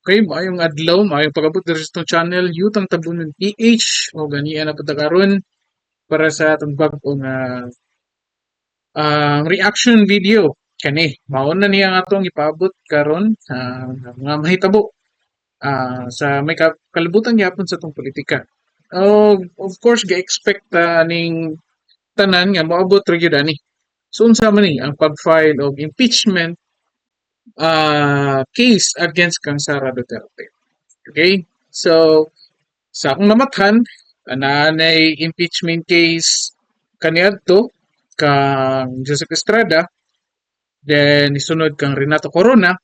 Okay, maayong adlaw, maayong pag-abot diri sa itong channel Yutang Tabunan PH o ganiya na pagkakaroon para sa atong bag-ong reaction video kani mao na niya nga atong ipaabot karon sa mga mahitabo sa may kalibutan gyapon sa atong politika. Of course, ga-expect ning tanan nga moabot ra gyud ani. So unsa man ni ang pag-file og impeachment case against kang Sara Duterte. Okay? So sa akong namathan, anay impeachment case kaniadto kang Joseph Estrada, then isunod kang Renato Corona.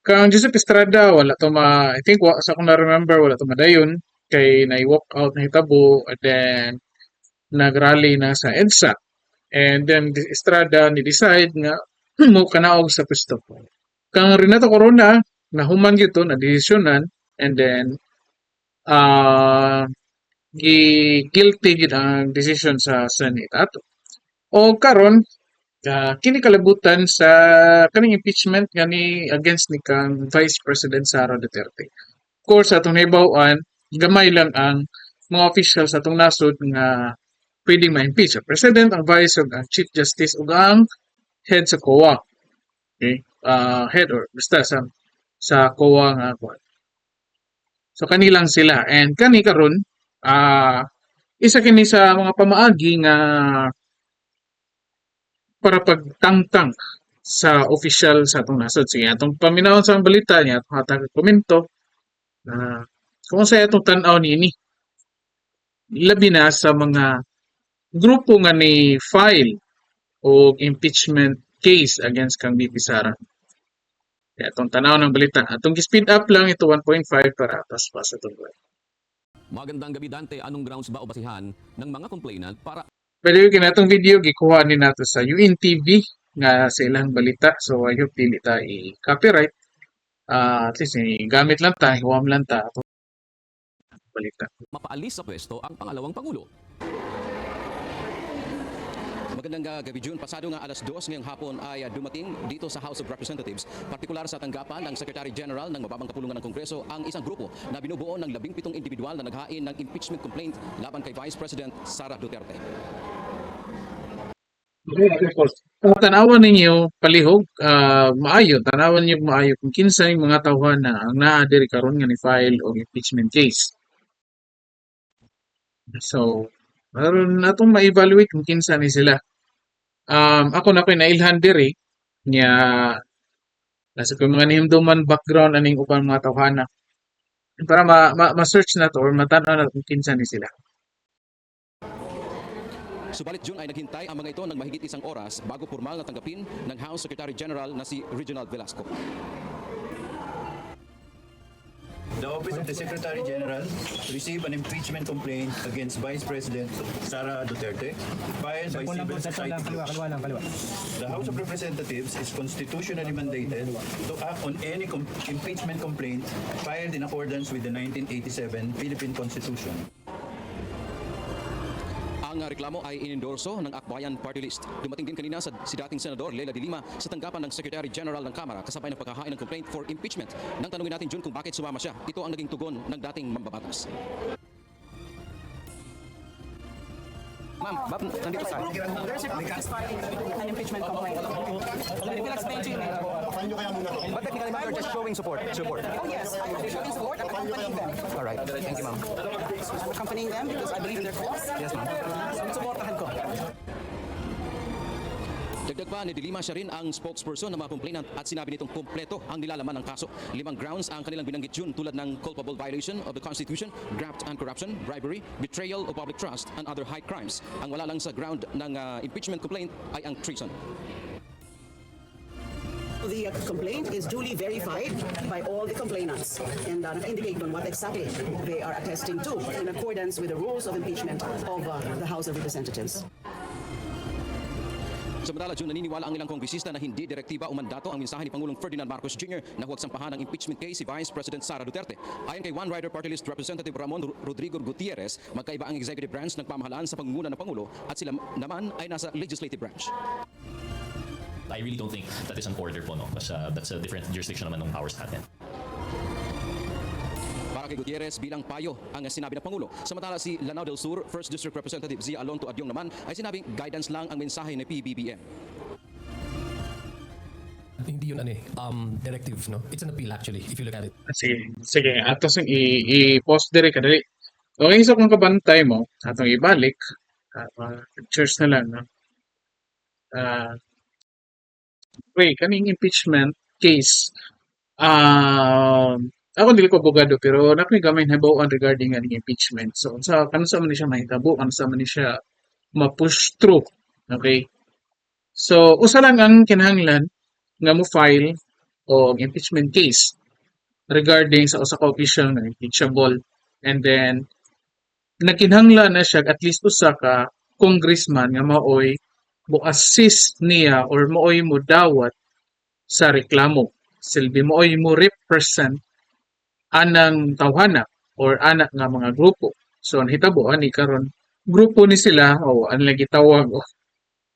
Kang Joseph Estrada, wala to I think, sa akong na-remember, wala to madayon, kay na-walk out na hitabo, and then nag-rally na sa EDSA. And then Estrada ni-decide nga mo kanaog sa pwesto. Kang Renato Corona, nahuman gyud to, na-desisyonan, and then guilty gid ang decision sa Senate ato. O karon kini kalabutan sa kaning impeachment gani against ni kang Vice President Sara Duterte. Of course, atong nahibaw-an, gamay lang ang mga officials sa atong nasod nga pwedeng ma-impeach ang President, ang Vice, ug ang Chief Justice, ug ang head sa COA. Okay? Head or basta sa COA nga kuan. So kanilang sila. And kani karon isa kini sa mga pamaagi nga para pagtangtang sa official sa atong nasod. Sige, atong paminawon sa balita niya, atong hatag komento na kung sa atong tan-aw niini. Labi na sa mga grupo nga ni file o impeachment case against kang VP Sara. Kaya atong tanaw ng balita. Atong speed up lang ito 1.5 para atas pa sa itong buhay. Magandang gabi Dante, anong grounds ba o basihan ng mga complainant para Pwede yung kinatong video, gikuha ni nato sa UNTV nga sa ilang balita. So, I hope dili ta i-copyright. At least, gamit lang ta, hiwam lang ta. Atong balita. mapaalis sa pwesto ang pangalawang pangulo? Magandang gabi June. Pasado nga alas 2 ngayong hapon ay dumating dito sa House of Representatives, partikular sa tanggapan ng Secretary General ng Mababang Kapulungan ng Kongreso ang isang grupo na binubuo ng 17 individual na naghain ng impeachment complaint laban kay Vice President Sara Duterte. Tanawan ninyo palihog, maayo, tanawan ninyo maayo kung kinsa yung mga tawhan na ang naa diri karon nga ni file o impeachment case. So, aron natong ma-evaluate kung kinsa ni sila. Ako na ko'y nailhan diri nya nasa ko mga nihimduman background aning ubang mga tawhana para ma-search na to or matan-aw na kung kinsa ni sila. Subalit June ay naghintay ang mga ito ng mahigit isang oras bago formal na tanggapin ng House Secretary General na si Reginald Velasco. The Office of the Secretary General received an impeachment complaint against Vice President Sara Duterte filed by civil society. The House of Representatives is constitutionally mandated to act on any impeachment complaint filed in accordance with the 1987 Philippine Constitution. Ang reklamo ay inendorso ng Akbayan Party List. Dumating din kanina si dating Senador Leila de Lima sa tanggapan ng Secretary General ng Kamara kasabay ng paghahain ng complaint for impeachment. Nang tanungin natin June kung bakit sumama siya, ito ang naging tugon ng dating mambabatas. Ma'am, nandito sa there's a case filing an impeachment complaint. I will explain to you later. But technically, ma'am, you're just showing support. Oh yes, I'm showing support. I'm accompanying them. All right. Thank you, ma'am. I'm accompanying them because I believe in their cause. Yes, ma'am. Supportahan ko. Dagdag pa ni de Lima, siya rin ang spokesperson ng mga complainant at sinabi nitong kumpleto ang nilalaman ng kaso. 5 grounds ang kanilang binanggit June tulad ng culpable violation of the Constitution, graft and corruption, bribery, betrayal of public trust, and other high crimes. Ang wala lang sa ground ng impeachment complaint ay ang treason. The complaint is duly verified by all the complainants and indicate on what exactly they are attesting to in accordance with the rules of impeachment of the House of Representatives. Samantala, June, naniniwala ang ilang kongresista na hindi direktiba o mandato ang mensahe ni Pangulong Ferdinand Marcos Jr. na huwag sampahan ng impeachment case si Vice President Sara Duterte. Ayon kay One Rider Party List Representative Ramon Rodrigo Gutierrez, magkaiba ang executive branch ng pamahalaan sa pangunguna ng Pangulo at sila naman ay nasa legislative branch. I really don't think that is an order po, no? Kasi that's a different jurisdiction naman ng powers natin. Para kay Gutierrez bilang payo ang sinabi ng Pangulo. Samantala si Lanao del Sur, 1st District Representative Zia Alonto Adyong naman ay sinabing guidance lang ang mensahe ng PBBM. Hindi yun directive, no? It's an appeal actually, if you look at it. Sige. Atos yung i-post dire kadali. Okay, so kung kabantay mo, atong ibalik, pictures na lang, no? Okay, kaning impeachment case, ako dili ko abogado pero nakoy gamay hibaw-an regarding aning impeachment. So sa kansa man ni siya mahitabo, kansa man ni siya ma-push through. Okay? So usa lang ang kinahanglan nga mo file o impeachment case regarding sa usa ka official na impeachable, and then nagkinahanglan na siya at least usa ka congressman nga maoy mo assist niya or maoy mo dawat sa reklamo. Silbi maoy mo represent anang tawhana or anak nga mga grupo. So nahitabo ani karon grupo ni sila o ang lagi tawag o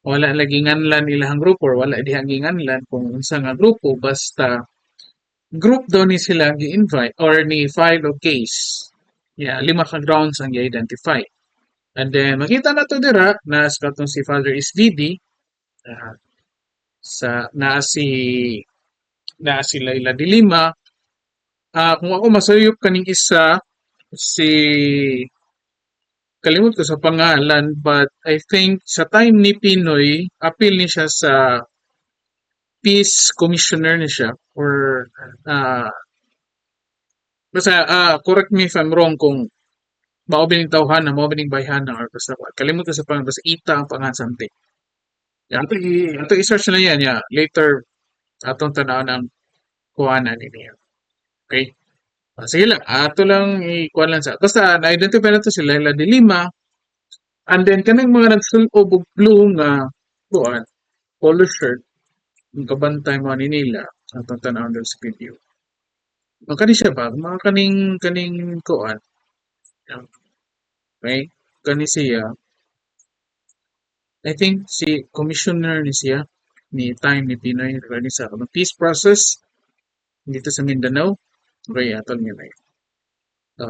wala lagi nganlan ilang grupo or wala dihang nganlan kung unsa nga grupo, basta group daw ni sila gi-invite or ni file o case. Yeah, 5 ka grounds ang i-identify. And then makita na to dira na sa katong si Father SVD, na si Laila de Lima. Kung ako masayop kaning isa, si kalimut ko sa pangalan, but I think sa time ni Pinoy, appeal ni siya sa Peace Commissioner ni siya, or basta correct me if I'm wrong kung mao bining tawhana, mao bining bayhana, or basta kalimut ko sa pangalan, basta ita ang pangalan something. Ato i-search na yan, later atong tanaw ng kuhanan niya. Okay? Sige lang, ato lang ikuha lang sa. Basta na-identify na to si Laila de Lima, and then kanang mga nagsulob og blue nga kuan, polo shirt, yung kabantay mo ni nila, atong tanaw ng sa video. Kani siya ba? Mga kaning kuan. Okay? Kani siya. I think si commissioner ni siya ni time ni Pinoy regarding sa peace process dito sa Mindanao. Okay, atol niya na yun.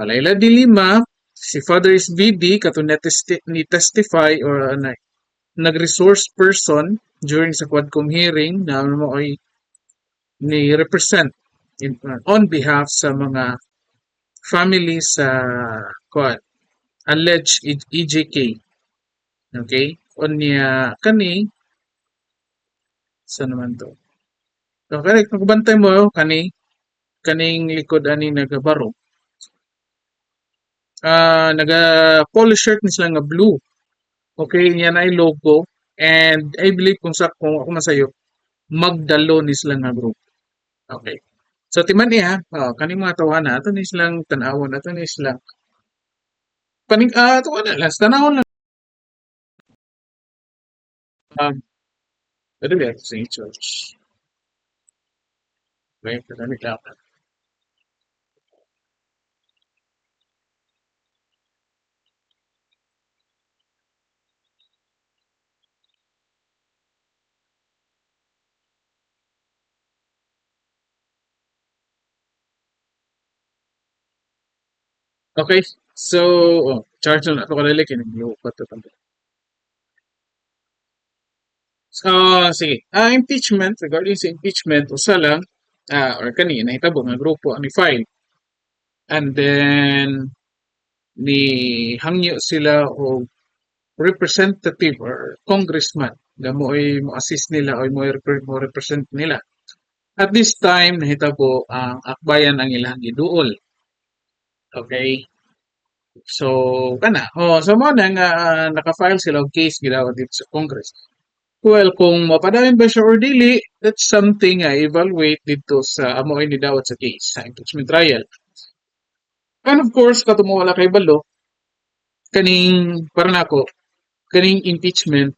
Laila de Lima, si Father SVD, kato ni testify or nag-resource person during sa Quadcom hearing na mo ay ni represent on behalf sa mga families sa alleged EJK. Okay? O niya saan naman to? So, correct, magbantay mo kaning likod ani nagabaro. Naga polo shirt ni sila nga blue. Okay, yan ay logo, and I believe kung ako masayo, magdalo ni sila nga group. Okay. So timan niya, kaning mga tawhana ato ni silang tan-awon, ato ni silang tawhana lang, tanawon lang. Ito ba sa church? Okay, kadami lang. Okay, so charge na ako kadali kiniglo pa to tanto. So sige, impeachment, regarding sa impeachment, usa lang or kanina nahitabo nga grupo ang file. And then ni hangyo sila o representative or congressman nga mo assist nila o mo represent nila. At this time nahitabo ang akbayan ang ilang giduol. Okay. So kana so mo na nga naka-file sila og case gidawat dito sa Congress. Well, kung mapadayon ba siya or dili, that's something evaluate dito sa amo ni dawat sa case sa impeachment trial. And of course, katong wala kay balo, kaning para nako, kaning impeachment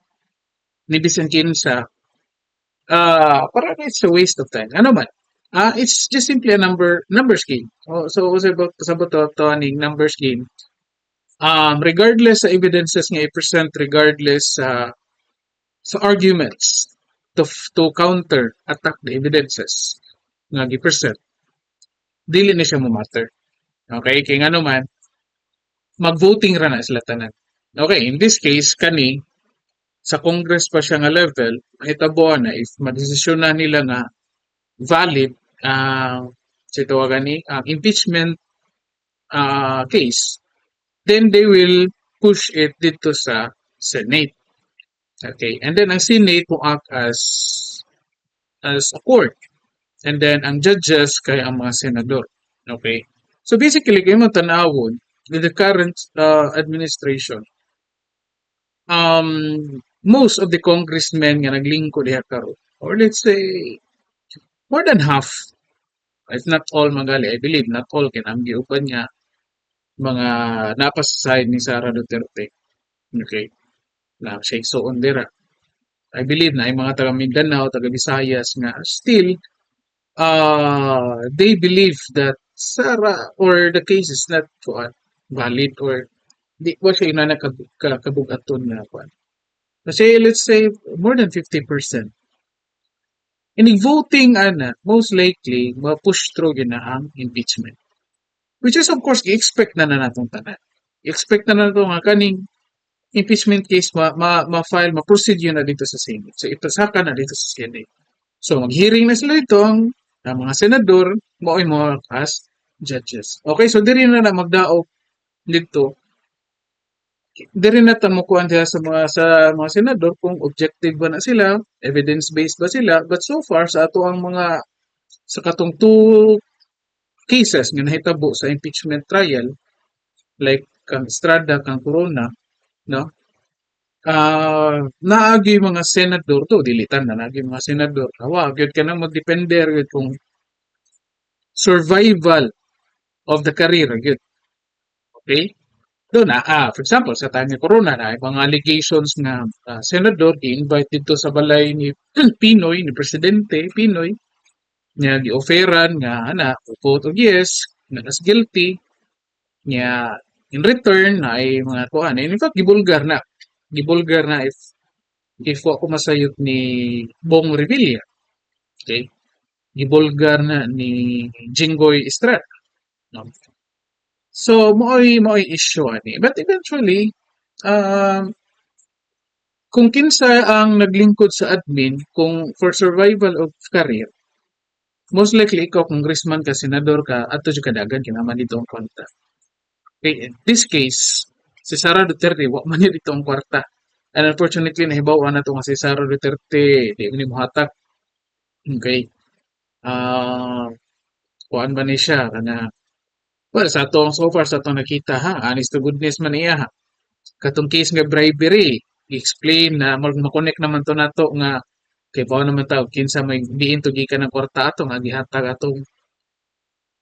ni Bisan Kinsa, para it's a waste of time. Ano man? It's just simply a numbers game. So sabot to aning numbers game. Regardless sa evidences nga i-present, regardless sa arguments, to counter attack the evidences nga gi-present, dili na siya mo matter. Okay, kay nga naman mag-voting ra na sila tanan. Okay, in this case kani sa Congress pa siya nga level, mahitabo na if madesisyonan nila nga valid ang impeachment case, then they will push it dito sa Senate. Okay, and then ang Senate will act as a court. And then ang judges kay ang mga senador. Okay? So basically kayo mo tanawon with the current administration, most of the congressmen nga naglingkod diha karon, or let's say more than half, if not all magali, I believe not all kinang giuban niya mga napas side ni Sara Duterte. Okay? Na siya igsuon dira. I believe na ay mga taga Mindanao, taga Visayas nga still they believe that Sara or the case is not valid or di ba siya ina kabugaton na kuan. Kasi let's say more than 50%. In voting ana, most likely ma-push through yun na ang impeachment. Which is of course i-expect na natong tanan. I-expect na nato nga kaning impeachment case ma-file, ma-proceed yun na dito sa Senate. So ipasaka na dito sa Senate. So mag-hearing na sila dito ang mga senador mao'y mo as judges. Okay, so diri na magdaog dito. Diri na ta mo kuan diha sa mga senador kung objective ba na sila, evidence-based ba sila. But so far sa ato ang mga sa katong two cases nga nahitabo sa impeachment trial, like kang Estrada, kang Corona, no? Naagi mga senador to, dilitan na naagi mga senador. Wa gyud ka nang magdepender gyud kung survival of the career gyud. Okay? Do na for example sa time ni Corona na mga allegations nga senador i-invite dito sa balay ni Pinoy, ni presidente Pinoy, nga gi-offeran nga ana vote of yes, nga as guilty, nga in return na ay mga kuan. In fact, gibulgar na if ako masayot ni Bong Revilla. Okay? Gibulgar na ni Jinggoy Estrada. No? So, mo'y issue ani. But eventually, kung kinsa ang naglingkod sa admin, kung for survival of career, most likely ikaw, congressman ka, senador ka, ato jud kadagan kinaman dito ang kwarta. Okay, in this case, si Sara Duterte, wa man dito ang kwarta. And unfortunately, nahibawan na ito nga si Sara Duterte, di mo hatak. Okay. Kuan ba ni siya? Well, sa atong so far, sa atong nakita ha, honest to goodness man iya ha. Katong case nga bribery, i-explain na mag-connect naman to nato nga kay paano naman tao kinsa may diin to gikan ng kwarta ato nga gihatag atong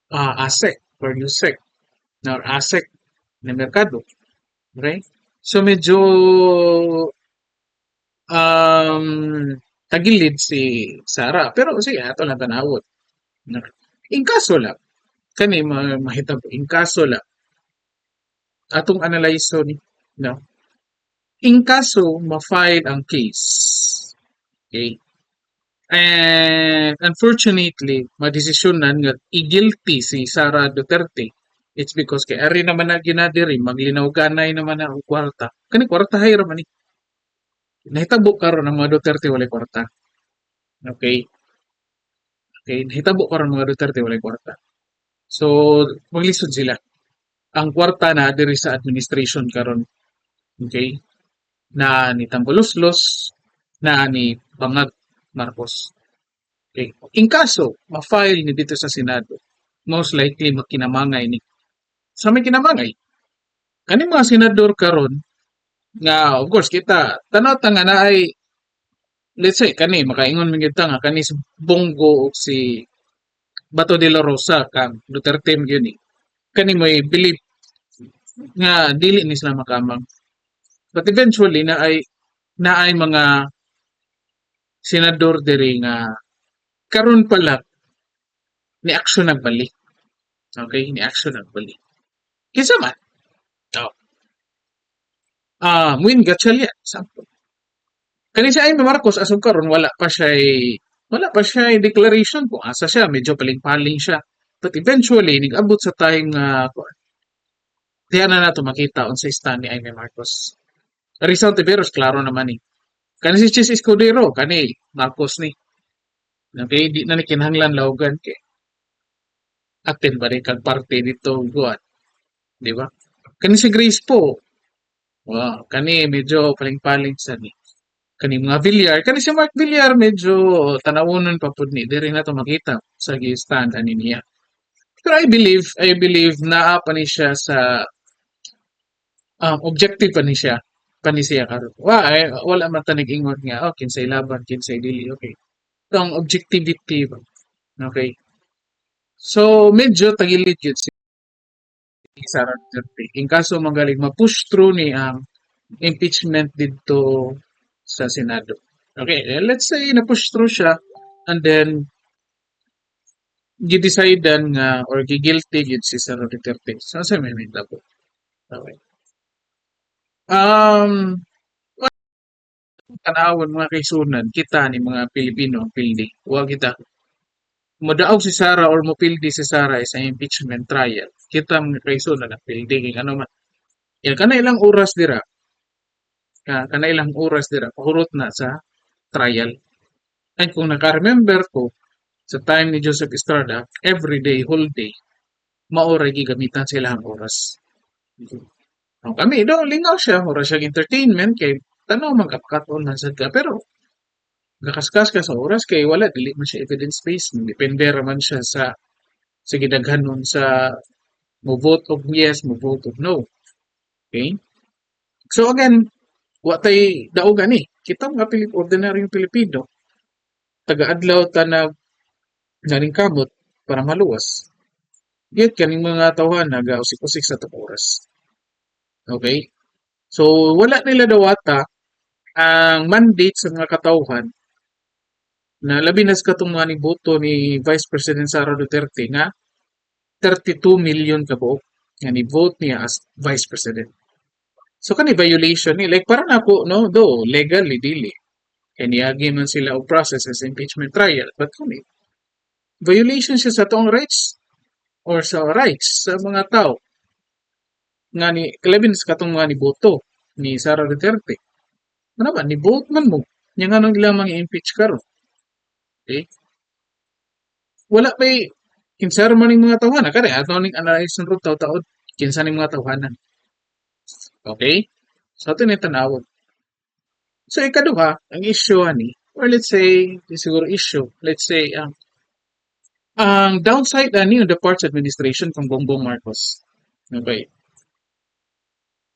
ASEC or USEC or ASEC na merkado. Okay? So medyo tagilid si Sara. Pero sige, ato lang tanawon. In kaso lang, kani mahitabo, in kaso lang, atong analyze ni, no? In kaso, ma-file ang case. Okay? And unfortunately, madesisyonan nga i-guilty si Sara Duterte. It's because kay ari naman na ginadiri, maglinaw-ganay naman na ang kwarta. Kani kwarta hay raman ni. Nahitabo karon ang mga Duterte walay kwarta. Okay? Okay, nahitabo karon mga Duterte walay kwarta. So, maglisod sila. Ang kwarta na diri sa administration karon. Okay? Na ni Tambulos-los, na ni Bangag Marcos. Okay. In kaso, ma-file ni dito sa Senado, most likely makinamangay ni. Sa may kinamangay, kaning mga senador karon nga of course kita tanaw nga na ay let's say kani makaingon man gyud ta nga kani si Bongo o si Bato de la Rosa kang Duterte gyud ni. Kani may believe nga dili ni sila makamang. But eventually na ay mga senador diri nga karon pala ni action nagbalik. Okay, ni action nagbalik. Kinsa man? Muin Gatchalian, sample. Kani si Amy Marcos asog karon wala pa siya declaration kung asa siya, medyo paling-paling siya. But eventually nig-abot sa time nga diha na nato makita unsay stand ni Amy Marcos. Rizal Tiberos klaro naman ni. Kani si Chis Escudero kani Marcos ni. Okay, di na ni kinahanglan lawgan kay atin ba rin kag parte dito guwan, di ba? Kani si Grace po, kani medyo paling-paling sa ni. Kani mga Villar, kani si Mark Villar medyo tanawonon pa pud ni, diri na to makita sa stand ani niya. Pero I believe naa pa ni siya sa objective pa ni siya karon. Wala man ta nag-ingon nga kinsay laban, kinsay dili, okay. So, ang objectivity ba? Okay. So medyo tagilid yun si Sara Duterte. In kaso magaling ma-push through ni ang impeachment dito sa Senado. Okay, let's say na-push through siya and then gi-decidean nga or gi-guilty gyud si Sara Duterte. So sa may po. Okay. Um, tanawon mga kaisunan, kita ni mga Pilipino ang pildi. Wa kita modaog si Sara or mopildi si Sara sa impeachment trial. Kita mga kaisunan ang pildi kay ano man. Yan kana ilang oras dira. Kana ilang oras dira pahurot na sa trial. And kung naka-remember ko sa time ni Joseph Estrada, every day, whole day, maoray gigamitan sila ang oras. Ang kami daw lingaw siya, oras siya entertainment kay tanaw magkapakaton man sad ka pero gakaskas ka sa oras kay wala dili man siya evidence based, depende ra man siya sa gidaghanon sa mo vote of yes, mo vote of no. Okay? So again, watay daog ani. Kita mga ordinaryong Pilipino taga-adlaw ta galing kamot para maluwas. Git kaning mga tawhan nagausik-usik sa tong oras. Okay? So wala nila dawata ang mandate sa mga katawhan na labi na sa katong mga boto ni Vice President Sara Duterte nga 32 million ka buok nga ni vote niya as Vice President. So kani violation ni like para nako no do legally dili kay niagi man sila og process as impeachment trial but kani violation siya sa atong rights or sa rights sa mga tao nga ni kalabin sa katong mga ni boto ni Sara Duterte. Ano ba ni vote man mo nya nga nang lamang i-impeach karon. Okay? Wala pa'y kinsa man ning mga tawhanan kani ato ning analyze ng taw taod kinsa ning mga tawhanan. Okay? So ato ni tanawon. So ikaduha ang issue ani or let's say siguro issue let's say ang downside ani ng Department administration kang Bongbong Marcos. Okay.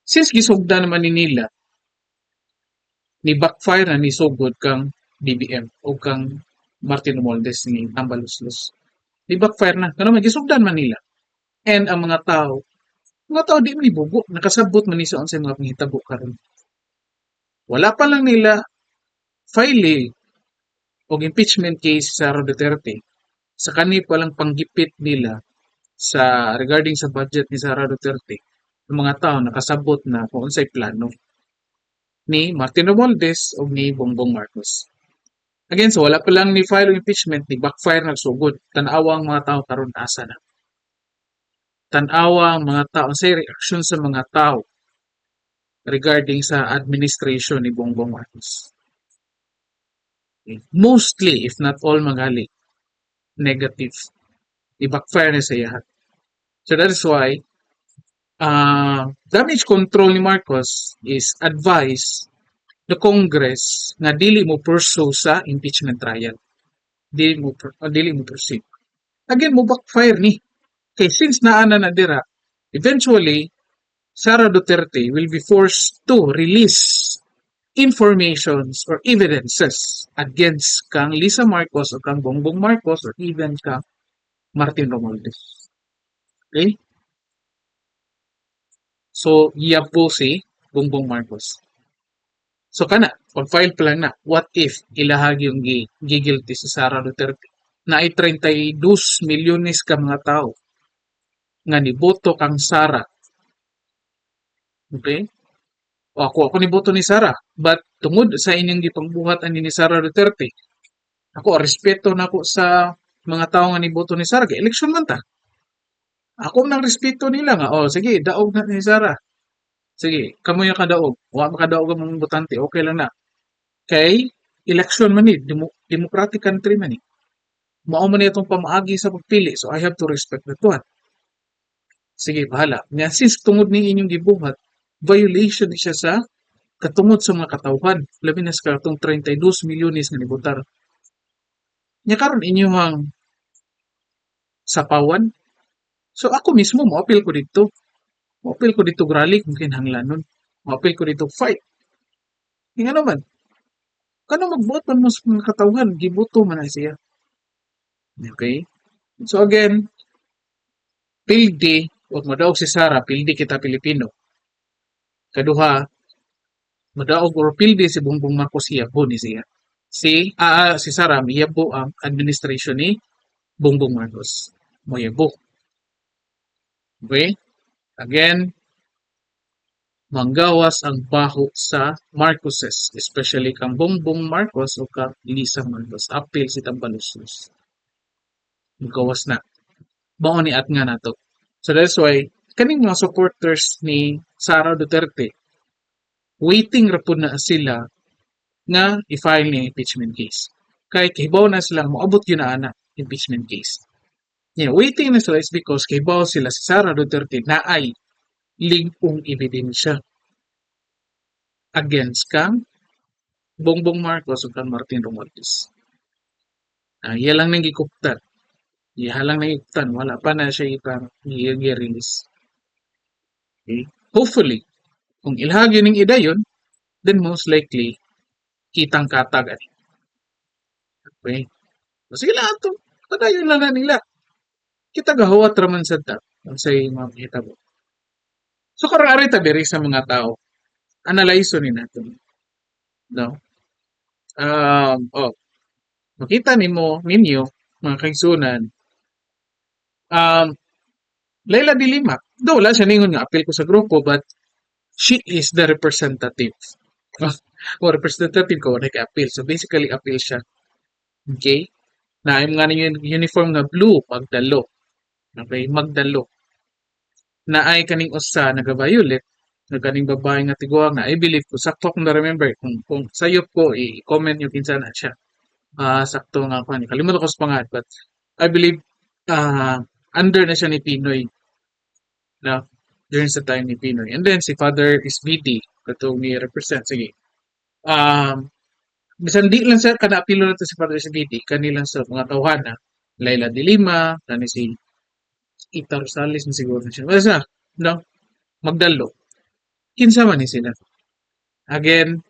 Since gisugda naman ni nila ni backfire na ni sugod kang BBM o kang Martin Romualdez ni Tambaluslos. Ni backfire na kano man gisugdan man nila. And ang mga tao di man ibugo, nakasabot man ni sa unsay mga panghitabo karon. Wala pa lang nila file og impeachment case sa Sara Duterte. Sa kani pa lang panggipit nila sa regarding sa budget ni Sara Duterte. Ang mga tao nakasabot na kung unsay plano ni Martin Romualdez o ni Bongbong Marcos. Again, so wala pa lang ni file og impeachment, ni backfire nagsugod. Tanawa ang mga tao karon asa na. Tanawa ang mga tao, say reaction sa mga tao regarding sa administration ni Bongbong Marcos. Okay. Mostly, if not all, magali negative. I-backfire na sa iyahat. So that is why damage control ni Marcos is advise the Congress na dili mo pursue sa impeachment trial. Dili mo proceed. Again, mo backfire ni. Okay, since naana na dira, eventually, Sara Duterte will be forced to release informations or evidences against kang Lisa Marcos or kang Bongbong Marcos or even kang Martin Romualdez. Okay? So, yapo si Bongbong Marcos. So, kana, pag-file pa lang na, what if ilahag yung gigilty si Sara Duterte na ay 32 milyones ka mga tao nga niboto kang Sara. Okay? O ako ni boto ni Sara, but tungod sa inyong gipangbuhat ani ni Sara Duterte, ako respeto na ako sa mga tao nga ni boto ni Sara, kay eleksyon man ta. Ako nang respeto nila nga, oh sige, daog na ni Sara. Sige, kamo yung kadaog. Wa makadaog ang mga botante, okay lang na. Kay election man ni, democratic country man ni. Mao man itong pamaagi sa pagpili, so I have to respect that one. Sige, bahala. Nya since tungod ni inyong gibuhat, violation ni siya sa katungod sa mga katawhan. Labi na sa katong 32 milyones nga nibotar. Nya karon inyong sapawan. So ako mismo mo-appeal ko dito. Mo-appeal ko dito rally kung kinahanglanon. Mo-appeal ko dito fight. Nga naman, kano magbuhat man mo sa mga katawhan, gibuto man na siya. Okay? So again, pildi, huwag madaog si Sara, pildi kita Pilipino. Kaduha, madaog or pildi si Bongbong Marcos hiyabo ni siya. Si Sara, hiyabo ang administration ni Bongbong Marcos. Moyabo. Okay? Again, manggawas ang baho sa Marcoses, especially kang Bongbong Marcos o kang Lisa Marcos. Appeal si Tambalusos. Manggawas na. Mao ni at nga nato. So that's why kaning mga supporters ni Sara Duterte waiting ra pud na sila nga i-file ni impeachment case. Kay kahibaw na sila moabot gyud na ana impeachment case. Yeah, waiting na sila is because kahibaw sila si Sara Duterte na ay ligong ebidensya against kang Bongbong Marcos ug kang Martin Romualdez. Iya lang nang gikuptan. Iya lang nang gikuptan. Wala pa na siya ipang i-release. Okay? Hopefully, kung ilhag yun ng idayon, then most likely, kitang katag. Okay? So, sige lang ito. Padayon lang na nila. Kita gahawat raman sa ta. Ang say mga hitabo. So, karang-ari tabiri sa mga tao. Analyze ni natin. No? Makita ninyo, mga kaigsunan, Leila de Lima, do wala siya ningon nga appeal ko sa grupo, but she is the representative. O representative ko, nag-appeal. So basically, appeal siya. Okay? Na yung nga ninyo uniform nga blue, magdalo. Okay? Magdalo. Na ay kaning usa, nag-violet, na kaning babae nga tiguang na, I believe ko, sakto akong na-remember, kung sayop ko, i-comment nyo kinsa na siya. Sakto nga ako, kalimutan ko sa pangat, but I believe, under na siya ni Pinoy. No? During sa time ni Pinoy. And then, si Father is BD, katong ni represent. Sige. Bisan di lang sa kana-apilo natin si Father is BD, kanilang sa mga tawhana, Leila de Lima, kani si Ita Rosales, na siguro na siya. Basta, no? Magdalo. Kinsa man ni sila. Again,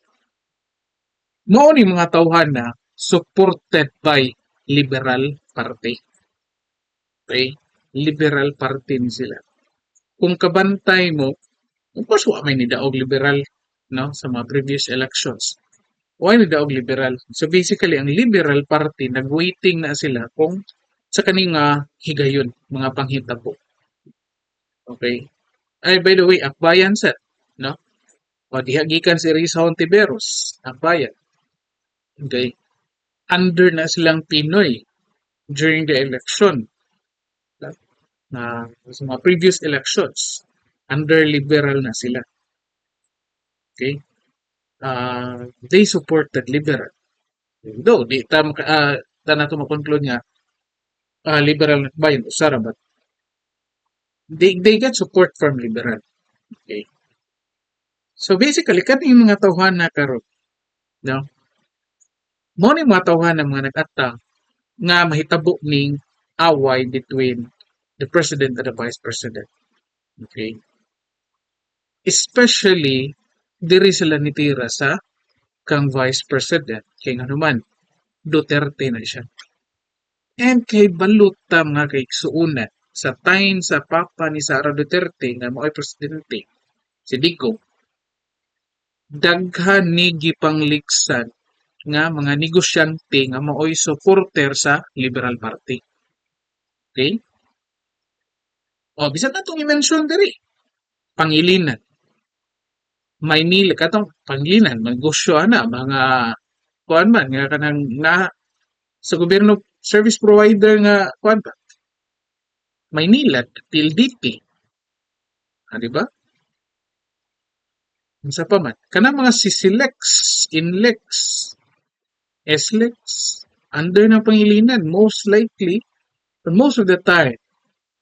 noon yung mga tawhana supported by Liberal Party. Okay? Liberal Party ni sila. Kung kabantay mo, of course, may nidaog liberal, no, sa mga previous elections. Why nidaog liberal? So basically, ang Liberal Party, nag-waiting na sila kung sa kaning higayon, mga panghitabo. Okay? Ay, by the way, Akbayan set, no? O dihagikan si Risa Hontiveros, Akbayan. Okay? Under na silang Pinoy during the election. Sa mga previous elections, under liberal na sila. Okay? They supported liberal. Though, di ta nato makonclude nga liberal ba yun, usara, but they get support from liberal. Okay? So basically, kaning mga tawhana karon, no? Mo ni mga tawhana mga nag-atang nga mahitabo ning away between the President and the Vice President. Okay? Especially, diri sila nitira sa kang Vice President. Kaya nga naman, Duterte na siya. And kay baluta mga kaigsuunan, sa time sa papa ni Sara Duterte, nga mo'y presidente, si Digong, daghan ni gipangliksan nga mga negosyante nga mo'y supporter sa Liberal Party. Okay? O, bisan na itong i-mention diri. Pangilinan. Maynila katong Pangilinan, negosyo ana mga kuan man nga kanang na sa gobyerno service provider nga kuan ba? Maynila, PLDT, di ba? Unsa pa man? Kanang mga Sisilex, Inlex, SLEX, under ng Pangilinan, most likely, or most of the time,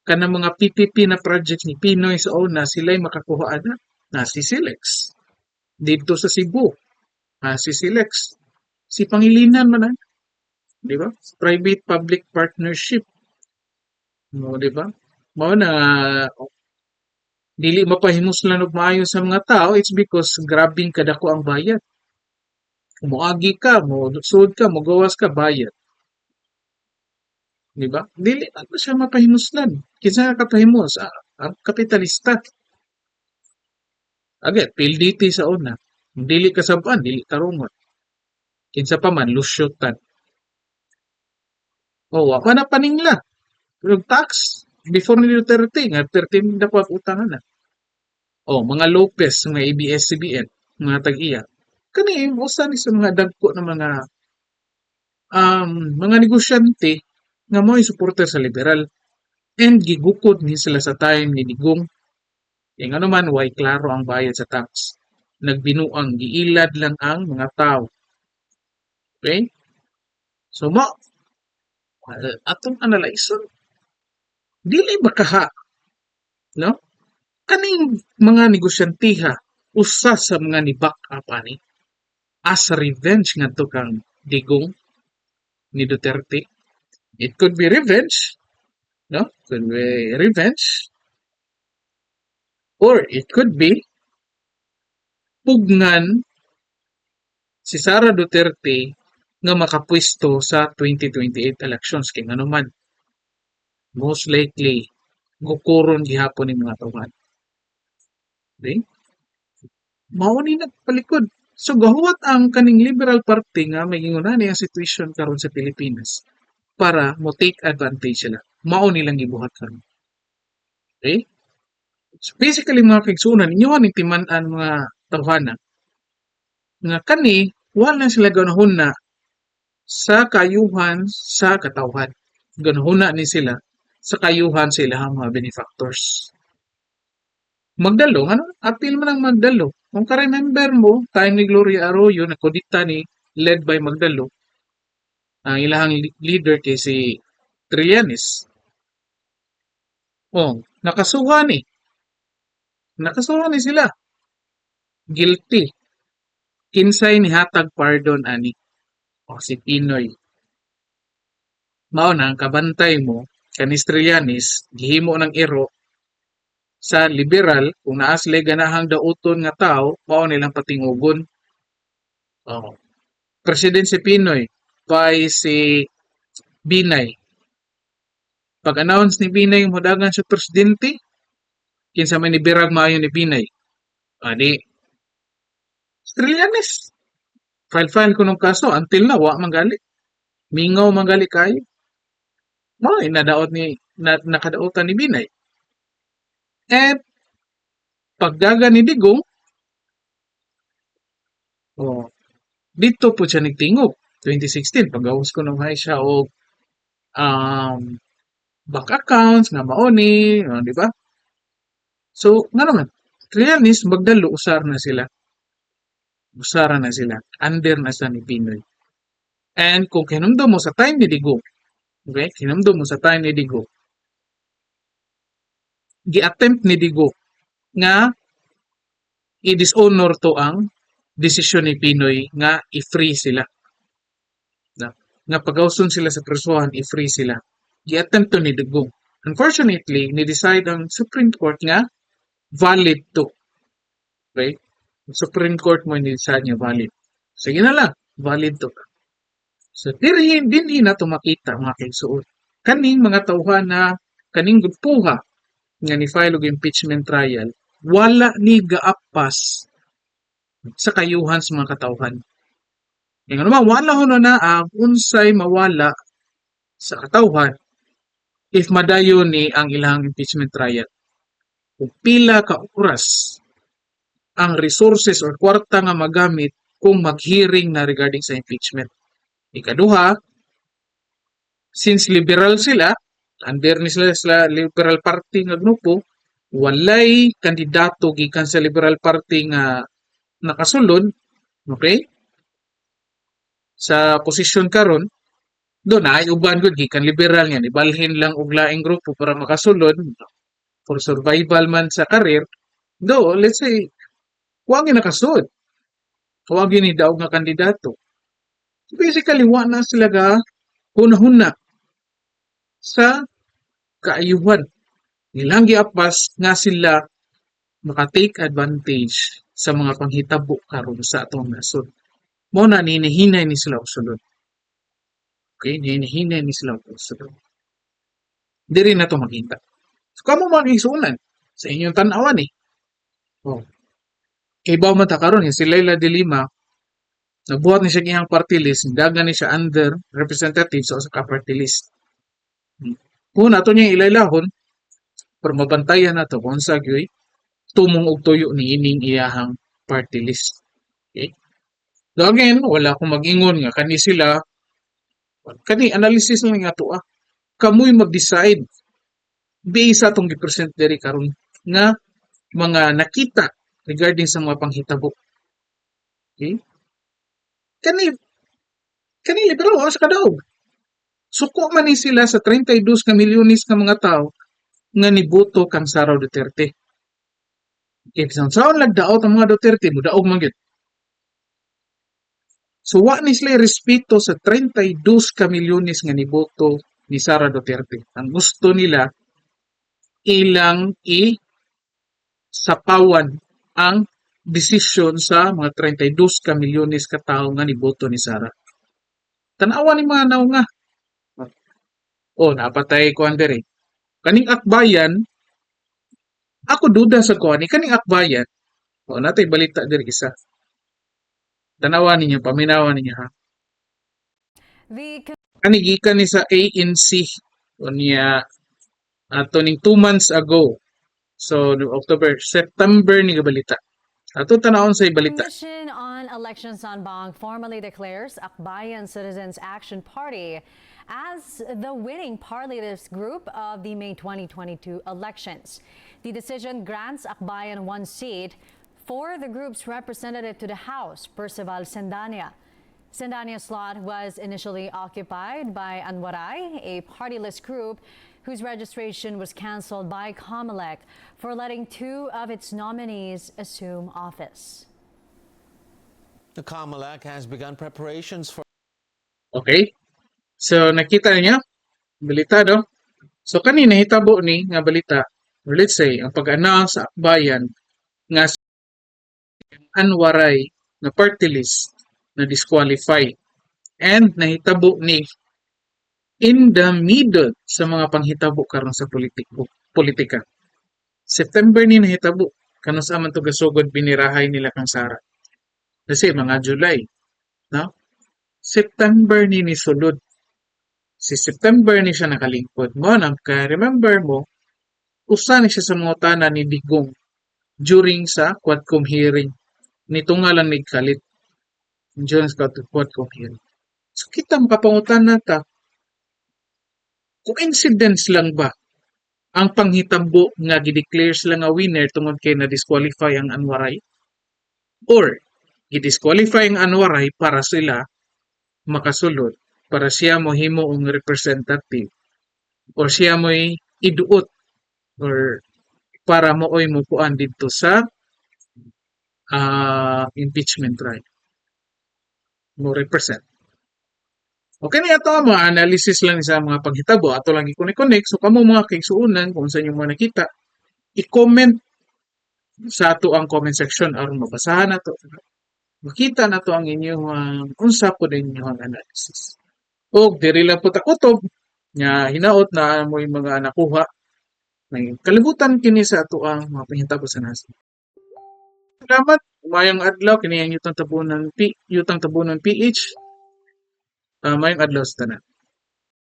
kanang mga PPP na projects ni Pinoy sa una, sila'y makakuha na Sisilex. Dito sa Cebu, Sisilex. Si Pangilinan man di ba? Private-public partnership. No, di ba? Mao na dili mapahimuslan og maayo sa mga tao, it's because grabing kadako ang bayad. Moagi ka, mo sud ka, mo gawas ka bayad. Di ba? Dili na siya mapahimuslan. Kinsa kapahimos? Ang kapitalista. Agad, PLDT sa una. Dili kasaban, dili tarungon. Kinsa pa man, lusyutan. O, wala na paningla. Yung tax, before ni Duterte, nga 13 na po utangan na. O, mga Lopez, mga ABS-CBN, mga tag-iya. Kani, usa ni sa mga dagko na mga negosyante nga mo'y supporter sa liberal. And gigukod ni sila sa time ni Digong. Yung ano man, why klaro ang bayad sa tax. Nagbinuang, giilad lang ang mga tao. Okay? So, atong analyson, dili bakaha, no? Kaning mga negosyantiha, usa sa mga ni-back up ani, as a revenge nga to kang Digong ni Duterte. It could be revenge, no? Could be revenge. Or it could be pugnan si Sara Duterte nga makapwesto sa 2028 elections kay ngano man most likely gukuron gihapon ni mga tawhan. Okay? Mao ni nagpalikod. So gahuwat ang kaning Liberal Party nga may gingunani ang situation karon sa Pilipinas para mo take advantage sila. Mao nilang gibuhat karon. Okay? So basically mga kaigsunan, inyo ni timan-an mga tawhana nga kani wala sila ganahon na sa kayuhan sa katawhan. Ganahuna ni sila sa kayuhan sa ilahang mga benefactors. Magdalo, ano? Appeal man ang Magdalo. Kung ka-remember mo, time ni Gloria Arroyo, nakodita ni, led by Magdalo, ang ilahang leader kay si Trillanes. Oh, nakasuhan ni. Nakasuhan ni sila. Guilty. Kinsay ni hatag pardon ani. O si Pinoy. Mao na ang kabantay mo kanis Trillanes gihimo ng iro sa liberal kung naa sila ganahang dauton nga tao mao nilang patingugon. Oh. President si Pinoy by si Binay. Pag-announce ni Binay yung modagan sa presidente, kinsa may nibirag maayo ni Binay. Ani Trillanes. File ko ng kaso until na wa manggali. Mingaw manggali kayo. Mao nadaot ni nakadaotan ni Binay. At pagdaga ni Digong, dito po siya nagtingog. 2016, pag-awas ko nung hay siya o bank accounts nga maoni, di ba? So, nga naman, Trillanes, Magdalo, usara na sila. Under na sa ni Pinoy. And kung kinumdum mo sa time ni Digong, okay, gi-attempt ni Digong nga i-dishonor to ang desisyon ni Pinoy nga i-free sila. Nga pag-awson sila sa presuhan, i-free sila. Gi-attempt to ni Digong. Unfortunately, ni-decide ang Supreme Court nga valid to. Okay? Supreme Court mo ni-decide nga valid. Sige na lang, valid to. So, din na ito makita mga kaigsuon. Kaning mga tauhan na kaning gudpuha nga ni file og impeachment trial, wala ni gaapas sa kayuhan sa mga katauhan. Yung naman, wala ho na unsay mawala sa katauhan if madayon ni ang ilang impeachment trial. Kung pila ka oras ang resources or kwarta nga magamit kung mag-hearing na regarding sa impeachment. Ikaduha, since liberal sila, under ni sila sa liberal party nga grupo, walay kandidato gikan sa liberal party nga nakasulod, okay? Sa posisyon karon, doon ay uban gud gikan liberal nga ibalhin lang og laing grupo para makasulod for survival man sa karir. Do, let's say, wa gyud nakasud. Wa gyud ni daog nga kandidato. So basically, wa na sila ga hunahuna sa kaayuhan. Nilang giapas nga sila makatake advantage sa mga panghitabo karon sa atong nasod. Mo na hinahinay ni sila og sulod. Okay, hinahinay ni sila og sulod. Diri na to makita. So kamo man isunan sa inyong tan-awan eh. Oh. Kay baw man ta karon si Leila de Lima nagbuhat ni siya gihang party list, dagan ni siya under representative sa ka party list. Kung ato niya ilaylahon, para mabantayan na to kung sa gyoy, tumong og tuyo ni ining iyahang party list. Okay? So again, wala akong mag-ingon nga kani sila, kani analysis lang nga to kamuy mag-decide based sa atong gi-present diri karon nga mga nakita regarding sa mga panghitabo. Okay? Kani liberal sa kadaog. Suko man ni sila sa 32 ka milyones ka mga tao nga niboto kang Sara Duterte. Okay, saan lagdaot ang mga Duterte, mudaog man gyud. So wa ni sila respeto sa 32 ka milyones nga niboto ni Sara Duterte. Ang gusto nila ilang sapawan ang desisyon sa mga 32 ka milyones ka tao nga niboto ni Sara. Tanawa ni mga naw nga. Napatay ko andere. Kaning akbayan, ako duda sa ko kaning akbayan. Natay balita diri isa. Tanawa ninyo, paminawa ninyo ha. Kani gikan ni sa ANC niya ato ning 2 months ago. So September ni balita. Ato tanawon sa balita. Commission on Elections Anbang formally declares Akbayan Citizens Action Party as the winning party list group of the May 2022 elections. The decision grants Akbayan 1 seat for the group's representative to the House, Percival Sendania. Sendania's slot was initially occupied by Anwaray, a party list group whose registration was canceled by COMELEC for letting 2 of its nominees assume office. The COMELEC has begun preparations for... Okay. So nakita niya balita do. So kanina hitabo ni nga balita, or let's say ang pag-announce sa akbayan nga Anwaray na party list na disqualify and nahitabo ni in the middle sa mga panghitabo karon sa politika. September ni nahitabo kanos aman to gasugod binirahay nila kang Sara. Kasi mga July, no? September ni sulod. Si September ni siya nakalingkod mo remember mo usa ni siya sa mga tanan ni Digong during sa Quadcom hearing nito nga lang nagkalit during sa Quadcom hearing. So kita makapangutan na ta coincidence lang ba ang panghitabo nga gideclare sila nga winner tungod kay na disqualify ang Anwaray or gidisqualify ang Anwaray para sila makasulod para siya mo himo ang representative or siya mo iduot or para mo kuan dito sa impeachment trial mo represent. Okay na ito mga analysis lang sa mga paghitabo ato lang i-connect so kamo mga kaigsuunan kung sa inyo mga nakita i-comment sa ato ang comment section aron mabasahan nato makita nato ang inyong unsa po din inyong analysis. O diri lang po ta kutob nga hinaot na mo mga nakuha may kalibutan kini sa ato ang mga panghitabo sa nasod. Salamat mayong adlaw kini ang yutang tabunan PH mayong adlaw sa tanan.